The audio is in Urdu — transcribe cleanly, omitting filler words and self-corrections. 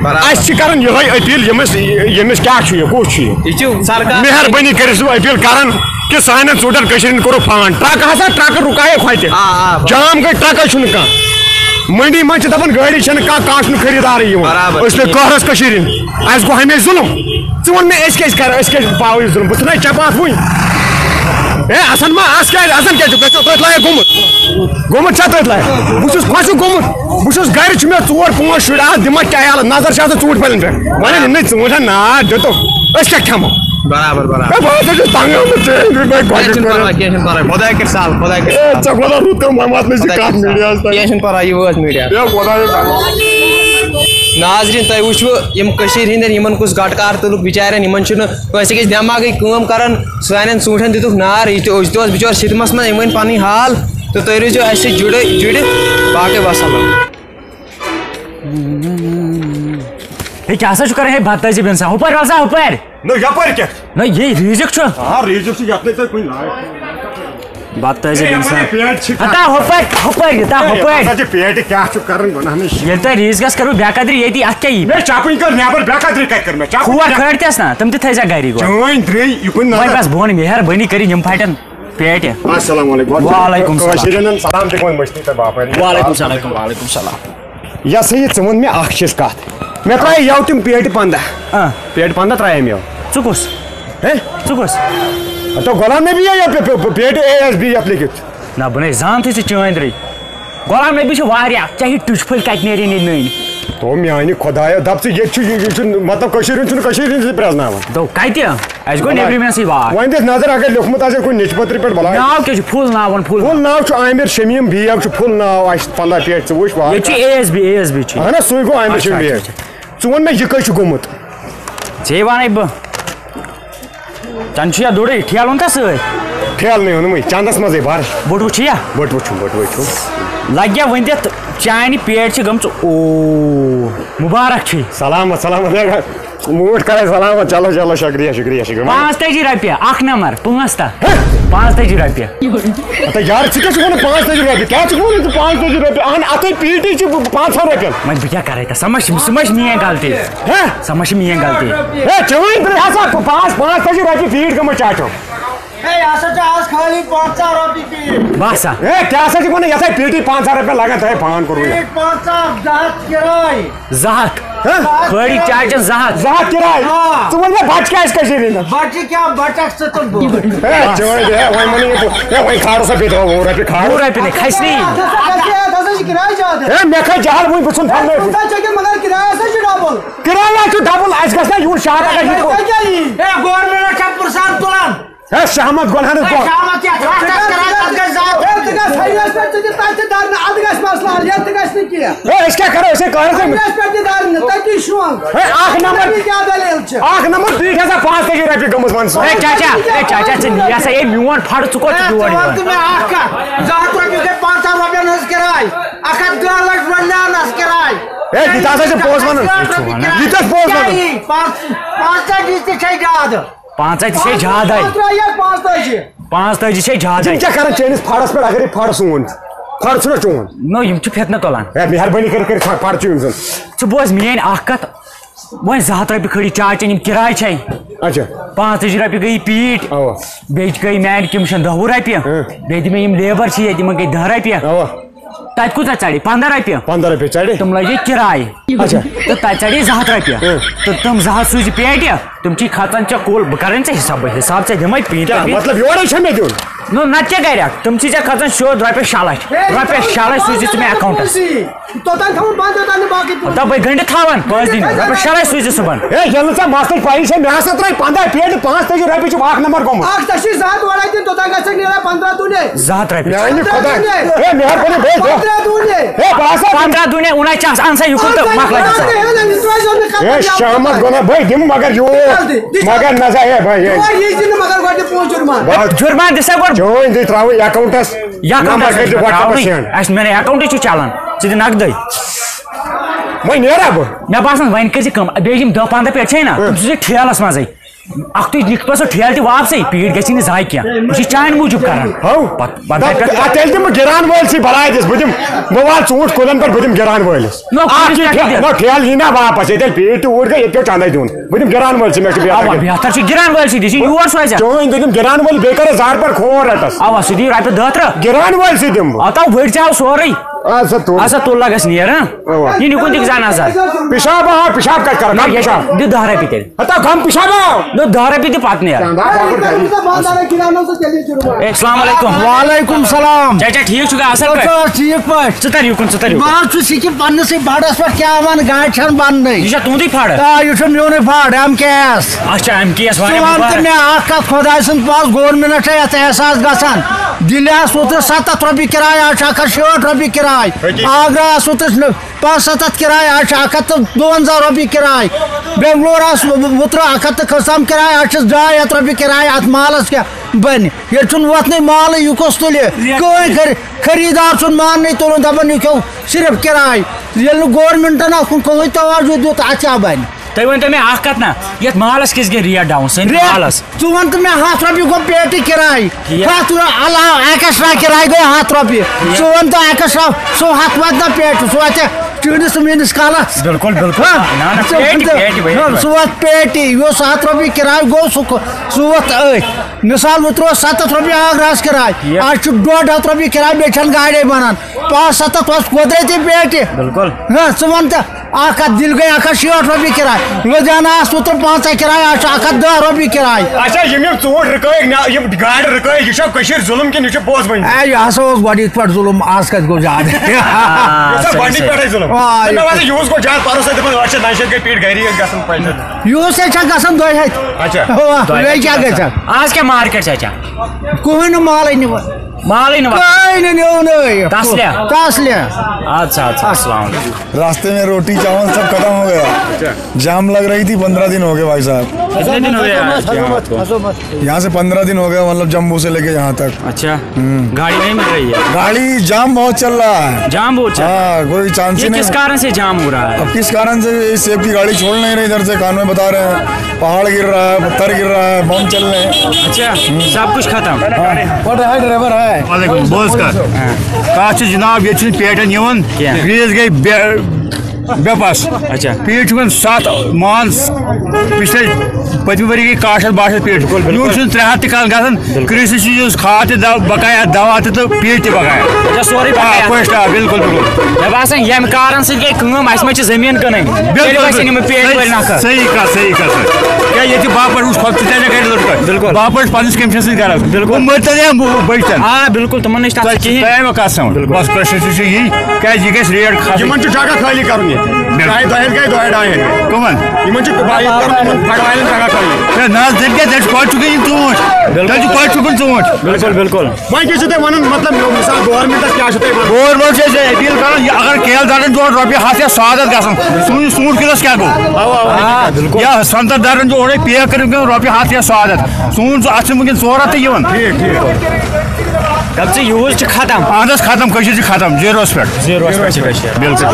اس کران یہ اپیل یمس کیا کس مہربانی کرس اپیل کران کہ سان ژوٗنٛٹھن کشیٖر کرو فان ٹرک ہسا ٹرک رکائے ہوتہِ جام گئی ٹرک چھُنہٕ کانٛہہ منڈی من دپان گاڑی چھنہٕ کانٛہہ چھُنہٕ خریدار یِوان أسۍ لٔگۍ قہرس کشیٖر ہٕنٛدۍ اَسہِ گوٚو ہمیشہِ ظُلم ژٕ وَن مےٚ أسۍ کیٛازِ کرو أسۍ کیٛازِ پاوو یہِ ظُلم بہٕ ژھٕنَے ژےٚ پتھ وٕنۍ ہے اَسن ما اَس کیٛازِ اَسن کیٛازِ چھُ تٔتھۍ لایق گوٚمُت چھا تٔتھۍ لایق بہٕ چھُس خۄشک گوٚمُت بہٕ چھُس گرِ چھُ مےٚ 4-5 شُرۍ اَتھ دِمکھ کیٛاہ حالت نظر چھِ آسان ژوٗنٛٹھۍ پھلٮ۪ن پٮ۪ٹھ وَنان یِمنٕے ژوٗنٛٹھٮ۪ن نار دِتُکھ أسۍ کیٛاہ کھٮ۪مو برابر بہٕ ہسا چھُس تنگ آمُت ژےٚ خۄدا رُت کم واتنٲیزِ کتھ میٖڈیاہس ناظرین تُہۍ وٕچھو یِم کٔشیٖرِ ہِنٛدٮ۪ن یِمن کُس گٹکار تُلُکھ بِچارٮ۪ن یِمن چھُنہٕ کٲنٛسہِ أکِس دٮ۪ماغٕے کٲم کران سانٮ۪ن ژوٗنٛٹھٮ۪ن دِتُکھ نار یہِ تہِ اوس بِچور سِتمس منٛز أمۍ ؤنۍ پنٕنۍ حال تہٕ تُہۍ روٗزِو اَسہِ سۭتۍ جُڑِتھ باقٕے وسلام ہے کیٛاہ سا چھُ کران ہے بدتٲزی اِنسان ہُپٲرۍ وَل سا ہُپٲرۍ نہ یپٲرۍ کیٛاہ نہ یے ریٖزِک چھُ ریٖزِک چھُ یتھ نَے ژےٚ کُنہِ لایق بدتٲزی اِنسان پیٹ چھِ ہتا ہُپٲرۍ پیٹہِ کیٛاہ چھُ کران ہمیشہِ ییٚلہِ تۄہہِ ریٖزکس کٔرِو بے قدری ییٚتی اَتھ کیٛاہ یی مےٚ چپٕنۍ کٔر نیبر بے قدری کتہِ کٔر مےٚ کھور کھٲڑتِس نا تِم تہِ تھٲیزِ گری چٲنۍ درٛے یِکُن وۄنۍ بس بہٕ وَنہٕ مہربٲنی کٔرِتھ یِم پھٹن پیٹہِ السلام علیکم وعلیکم السلام سلام تہِ وۄنۍ مٔشتٕے تہٕ باپٲرۍ وعلیکم السلام وعلیکم السلام یہِ ہسا یہِ ژٕ ووٚن مےٚ اکھ چیٖز کتھ مےٚ ترٛایے یَوٕ تِم پیٹہِ 15 پیٹہِ 15 ترٛایے مےٚ ژٕ کُس ہے ژٕ کُس تو غلام نبی ہے پیٹہِ ASB یتھ لیکھِتھ نہ بہٕ نے زانتھٕے ژٕ چٲنٛدرٕے غلام نبی چھُ واریاہ ژےٚ ٹُچ پھٔلۍ کتہِ نیرن ییٚتہِ نٔنۍ تو میانہِ خۄدایا دپ ژٕ ییٚتہِ چھُ یہِ چھُ مطلب کٔشیٖرِ ہُنٛد چھُنہٕ کٔشیٖرِ ہٕنٛدۍ پرٛزناوان دوٚپ کتہِ اَسہِ گوٚو نیبرِمٮ۪نسٕے وار وۄنۍ دِس نظر اگر لیوٗکھمُت آسہِ کُنہِ نِچہِ پٔترِ پٮ۪ٹھ بلاے ناو کیٛاہ چھُ فُل ناو وَن فُل فُل ناو چھُ عامر شمیٖم بیگ چھُ فُل ناو اَسہِ 15 پیٹہِ ژٕ وٕچھ ییٚتہِ چھُ ASB چھُ اہن حظ سُے گوٚو عامر شمیٖم بیگ ژٕ ووٚن مےٚ یہِ کٔہۍ چھُ گوٚمُت ژےٚ وَنے بہٕ چنٛد چھُ یا دوٚرٕے ٹھیلہٕ اوٚن تَس سۭتۍ ٹھیلہٕ اوٚنمُے چندس منٛزٕے بر بٔٹوٕ چھُ یا بٔٹوٕ چھُ لگہِ ؤنِتھ چانہِ پیٹہِ چھِ گٔمژ مُبارک چھُے سلامت موٗٹھ کرے سلامت چلو چلو شُکریہ شُکریہ شُکریہ 45 رۄپیہِ اکھ نمبر 5 45 رۄپیہِ یار ژٕ کیٛاہ چھُکھ وَنان 45 رۄپیہِ کیٛاہ چھُکھ وَنان ژٕ 45 رۄپیہِ اہن اَتھے پیٖٹی چھِ 500 رۄپیَن وۄنۍ بہٕ کیٛاہ کرے تہٕ سۄ ما چھِ میٲنۍ غلطی سۄ ما چھِ میٲنۍ غلطی ہے چٲنۍ درٛے ہسا 45 رۄپیہِ پیٖٹ گٔمٕژ چاٹو بس ہے کیٛاہ سا چھُکھ وَنان یَتھ پیٖٹی 500 رۄپیہِ لگان تۄہہِ فان کوٚروٕ 2 ہتھ خٲڑی چاچن 2 ہتھ کِراے ژٕ وَن مےٚ بچہٕ کیٛازِ کٔشیٖرِ ہٕنٛدۍ چٲنۍ ہے وۄنۍ وَنہٕ وۄنۍ کھارو سا بیٚیہِ 2 رۄپیہِ کھارو 2 رۄپیہِ نہٕ کھسہِ نہٕ ہے مےٚ کھٔتۍ جہل وٕنۍ بہٕ ژھُن کِراے چھُ ڈبل اَسہِ گژھِ نا یوٗت شہر ہے شہمت گۄلہنس أسۍ کیٛاہ کرو أسۍ اکھ نمبر پیٖٹ ہسا 45 رۄپیہِ گٔمٕژ وۄنۍ چاچا ژٕ نیر سا ہے میون پھڑ ژٕ کوٚت چھُکھ یور یِوان ہے یہِ تہِ ہسا چھِ پوٚز وَنان یہِ تہِ پوٚز وَنان 15 تہِ چھے زیادَے 45 چھے زیادَے یِم کیٛاہ کران چٲنِس پھڑس پٮ۪ٹھ اگر یہِ پھڑ سون پھڑ چھُنہ چون نو یِم چھِ فتنہٕ تُلان ہے مہربٲنی کٔرِتھ پھڑ چھُ یِم زن ژٕ بوز میٲنۍ اکھ کتھ وۄنۍ 2 ہتھ رۄپیہِ کھٲڑی چاچن یِم کِراے چھے اچھا 45 رۄپیہِ گٔیی پیٖٹ اوا بیٚیہِ گٔے میانہِ کِمشن 10 رۄپیہِ بیٚیہِ دِ مےٚ یِم لیبر چھِ ییٚتہِ یِمن گٔے 10 رۄپیہِ اوا تتہِ کوٗتاہ ژَرِ 15 رۄپیہِ 15 رۄپیہِ ژَرِ تِم لٲجے کِراے اچھا تہٕ تتہِ ژَرے 2 ہتھ رۄپیہِ تہٕ تِم 2 ہتھ سوٗزِ پیٹہِ تِم چھِ کھژان ژےٚ کُل بہٕ کرٕنۍ ژےٚ حِساب ژےٚ دِمے پیٖٹ مطلب یورے چھا مےٚ دیُن نو نتہٕ کیٛاہ کریکھ تِم چھِ ژےٚ کھژان سیوٚد رۄپیس 6 لچھ سوٗزِ ژٕ مےٚ اکاونٹس دپے گنڈِ تھاوان 5 دِنۍ رۄپیس 6 لچھ سوٗزِ ژٕ صُبحن ہے ییٚلہِ نہٕ ژےٚ مسلہٕ پایی چھے مےٚ ہسا ترٛٲے 15 پیٹہِ 45 رۄپیہِ چھُ اکھ نمبر گوٚمُت 2 ہتھ رۄپیہِ میانہِ خۄدا ہے مہربٲنی بیٚیہِ ہے بہٕ ہسا 15 دوٗنہِ اُنَے چاس اَن سا یُکُن تہٕ مۄکلٲے ہے شامس گوٚو نا بھائی دِمہٕ مگر یوٗت مگر نہ سا ہے بھائی جُرمان دِ سا گۄڈٕ چٲنۍ دِی ترٛاوٕنۍ اکاونٹس نمبر کٔرۍ زِ وٹسیپس سینڈ اَسہِ میانہِ اکاونٹٕے چھُ چلان ژٕ دِ نقدٕے وۄنۍ نیرا بہٕ مےٚ باسان وۄنۍ کٔرۍ زِ کٲم بیٚیہِ یِم 10-15 پیٹہِ چھے نا تِم سوٗزِ ٹھیلس منٛزٕے اخ تھی لکھ پہ ٹھیل تہ واپس پیٹ گژھِ نہٕ ضایع کینٛہہ یہ چانہِ موٗجوٗب کران تیٚلہِ دِمہٕ بہٕ گِران وٲلۍ سٕے بلاے دِس بہٕ والہٕ ژوٗنٛٹھۍ کُلٮ۪ن پٮ۪ٹھ بہٕ دِمہٕ گِران وٲلِس ٹھیلہٕ یی نا واپس ییٚتہِ پیٖٹ تہِ اوٗرۍ گٔے ییٚتہِ پیٚو چندے دیُن بہٕ دِمہٕ گِران وٲلۍ سٕے مےٚ چھُ بہتر چھُ گِران وٲلۍ سٕے دِ یور سوزِ چٲنۍ دِم گِران وٲلۍ بیٚیہِ کَرس زارٕ پٮ۪ٹھ کھور رٹس اوا سُہ دی رۄپیہِ 10 گِران وٲلۍ سٕے دِمہٕ بہٕ اتو وٕڑۍ ژےٚ سورُے اچھا تُل لگس نیر یہِ نِکُن دِکھ زن نظر پِشاب پِشاب کتہِ کرٕ دِ 10 رۄپیہِ تیٚلہِ ہتا کم پِشاب 10 رۄپیہِ دِ پتہٕ نیر السلام علیکم وعلیکم السلام چاچا ٹھیٖک چھُکھا اصل پٲٹھۍ ٹھیک پٲٹھۍ ژٕ تر یُکُن بہٕ چھُس یہِ پننسٕے بڑس پٮ۪ٹھ کیٛاہ ون گاڑِ چھنہٕ بننٕے یہِ چھا تُہُنٛدُے فڑ یہِ چھُ میونُے فڑ ایم کے ایس اچھا ایم کے ایس ژٕ ون تہٕ مےٚ اکھ کتھ خۄداے سٕنٛز پاس گورمِنٹ چھا یتھ احساس گژھان دِلہِ آسہٕ اوترٕ 70 رۄپیہِ کِراے آز چھِ 160 رۄپیہِ کِراے آگرا آسہٕ اوترٕ 75 کِراے آز چھِ 152 رۄپیہِ کِراے بینگلور آسہٕ اوترٕ 100 کھسام کِراے آز چھِ 200 رۄپیہِ کِراے اتھ مالس کیٛاہ بنہِ ییٚتہِ چھُنہٕ وۄتھنٕے مالٕے یہِ کُس تُلہِ کٕہٕنۍ کَرِ خریٖدار چھُنہٕ ماننٕے تُلُن دپان یہِ کھیوٚو صرف کِراے ییٚلہِ نہٕ گورمِنٹن اتھ کُن کٕہٕنۍ توجہ دیُت اتھ کیٛاہ بنہِ تُہۍ ؤنۍتو مےٚ اکھ کتھ نا یتھ مالس کِژ گٔے ریٹ ڈاوُن سٲنِس مالس ژٕ ون تہٕ مےٚ 100 رۄپیہِ گوٚو پیٹہِ کِراے 100 علاوٕ ایکسٹرا کِراے گٔے 100 رۄپیہِ ژٕ ون تہٕ ایکسٹرا سُہ ہتھ واتہِ نا پیٹہِ سُہ واتہِ چٲنِس تہٕ میٲنِس کالس بِلکُل بِلکُل سُہ واتہِ پیٹہِ یُس 100 رۄپیہِ کِراے گوٚو سُہ ووت أتھۍ مِثال اوترٕ اوس 70 رۄپیہِ آگراہس کِراے آز چھُ 150 رۄپیہِ کِراے بیٚیہِ چھنہٕ گاڑے بنان 75 اوس قۄدرٔتی پیٹہِ بِلکُل ژٕ ون تہٕ اکھ ہتھ دِل گٔے 160 رۄپیہِ کِراے لُدھیانہ آسہٕ اوترٕ 15 کِراے آز چھِ 110 رۄپیہِ کِراے اچھا یِم ژوٗنٛٹھۍ رُکٲیِکھ یِم گاڑِ رُکٲیِکھ یہِ چھا کٔشیٖرِ ظُلُم کِنہٕ یہِ چھُ پوٚز وۄنۍ یہِ ہسا اوس گۄڈنِکۍ پٮ۪ٹھ ظُلُم آز کتہِ گوٚو زیادٕ گۄڈنِکۍ پٮ۪ٹھٕے ظُلُم یوٗس گوٚو زیادٕ پَرُس سۭتۍ دَپان 8 9 گٔے پیٖٹ گری گژھان پَتہٕ یوٗس ہے چھا گژھان 2 ہتھ اچھا بیٚیہِ کیٛاہ گژھِ آز کیٛاہ مارکیٹ چاچا کٕہٕنۍ نہٕ مالٕے نِوان مالٕے نہٕ کٕہٕنۍ نہٕ نیونٕے تسلہِ اچھا اچھا السلام علیکم راستے میں روٹی چاول سب ختم ہو گیا جام لگ رہی تھی 15 دن ہو گئے بھائی صاحب کتنے دن ہو گئے یہاں سے 15 دن ہو گیا مطلب جموں سے لے کے یہاں تک اچھا گاڑی نہیں مل رہی ہے گاڑی جام بہت چل رہا ہے جام بہت چل رہا ہاں کوئی چانس ہی ہے نہیں کس کارن سے جام ہو رہا ہے اب کس کارن سے سیب کی گاڑی چھوڑ نہیں رہے ادھر سے کان میں بتا رہے ہیں پہاڑ گر رہا ہے پتھر گر رہا ہے بم چل رہے ہیں اچھا سب کچھ ختم ڈرائیور ہے بوز کر جناب یہ پیٹن گریز گئی بے پس اچھا پیٹ 7 مان پچھلے پتمہ وری گئی 60 پیٹ یوت 3 ہتھ گھن کرس کھاد بقایا دوا تو پیٹ تہ بقایا سورے پٲٹھۍ بالکل بالکل مےٚ باسان ییٚمہِ کارن سۭتۍ گٔے کٲم اَسہِ ما چھِ زٔمیٖن کٕنٕنۍ صحیح کت کیا یہ باپٹ وچ پتہ تے گھر لڑکہ بالکل باپٹ پنس کمشن سۭتۍ کران بالکل مرتن بچن بالکل تمن نش تیم کت سمجھ بس پرشن سے یہ کیا یہ گژھِ ریٹ یِمن چھُ جگہ خٲلی کرُن ییٚتہِ گٔے 2.5 کمن یِمن چھُ پھڑوالٮ۪ن جگہ خٲلی نا دل پٹ چکے یہ ژوٗنٛٹھۍ تیٚلہِ چھُ پٹ چُکن ژوٗنٛٹھۍ بالکل بالکل وۄنۍ کیٛاہ چھُو تُہۍ وَنان مطلب مِثال گورمِنٹس کیٛاہ چھُو تُہۍ وَنان گورمنٹ چھِ أسۍ اپیٖل کران اگر کیل درن چھُ رۄپیہِ 100 یا 100 گژھان ژوٗنٛٹھۍ کِلوس کیٛاہ گوٚو یا سنگتر درن چھُ اورے پے کٔرِو رۄپیہِ 100 یا 100 ژوٗنٛٹھ اتھ چھِ وٕنکٮ۪ن 400 تہِ یِوان دپ ژٕ یوٗز چھِ ختم اہن حظ ختم کٔشیٖر چھِ ختم زیٖروس پٮ۪ٹھ زیٖروس پٮ۪ٹھ چھِ کٔشیٖر بالکل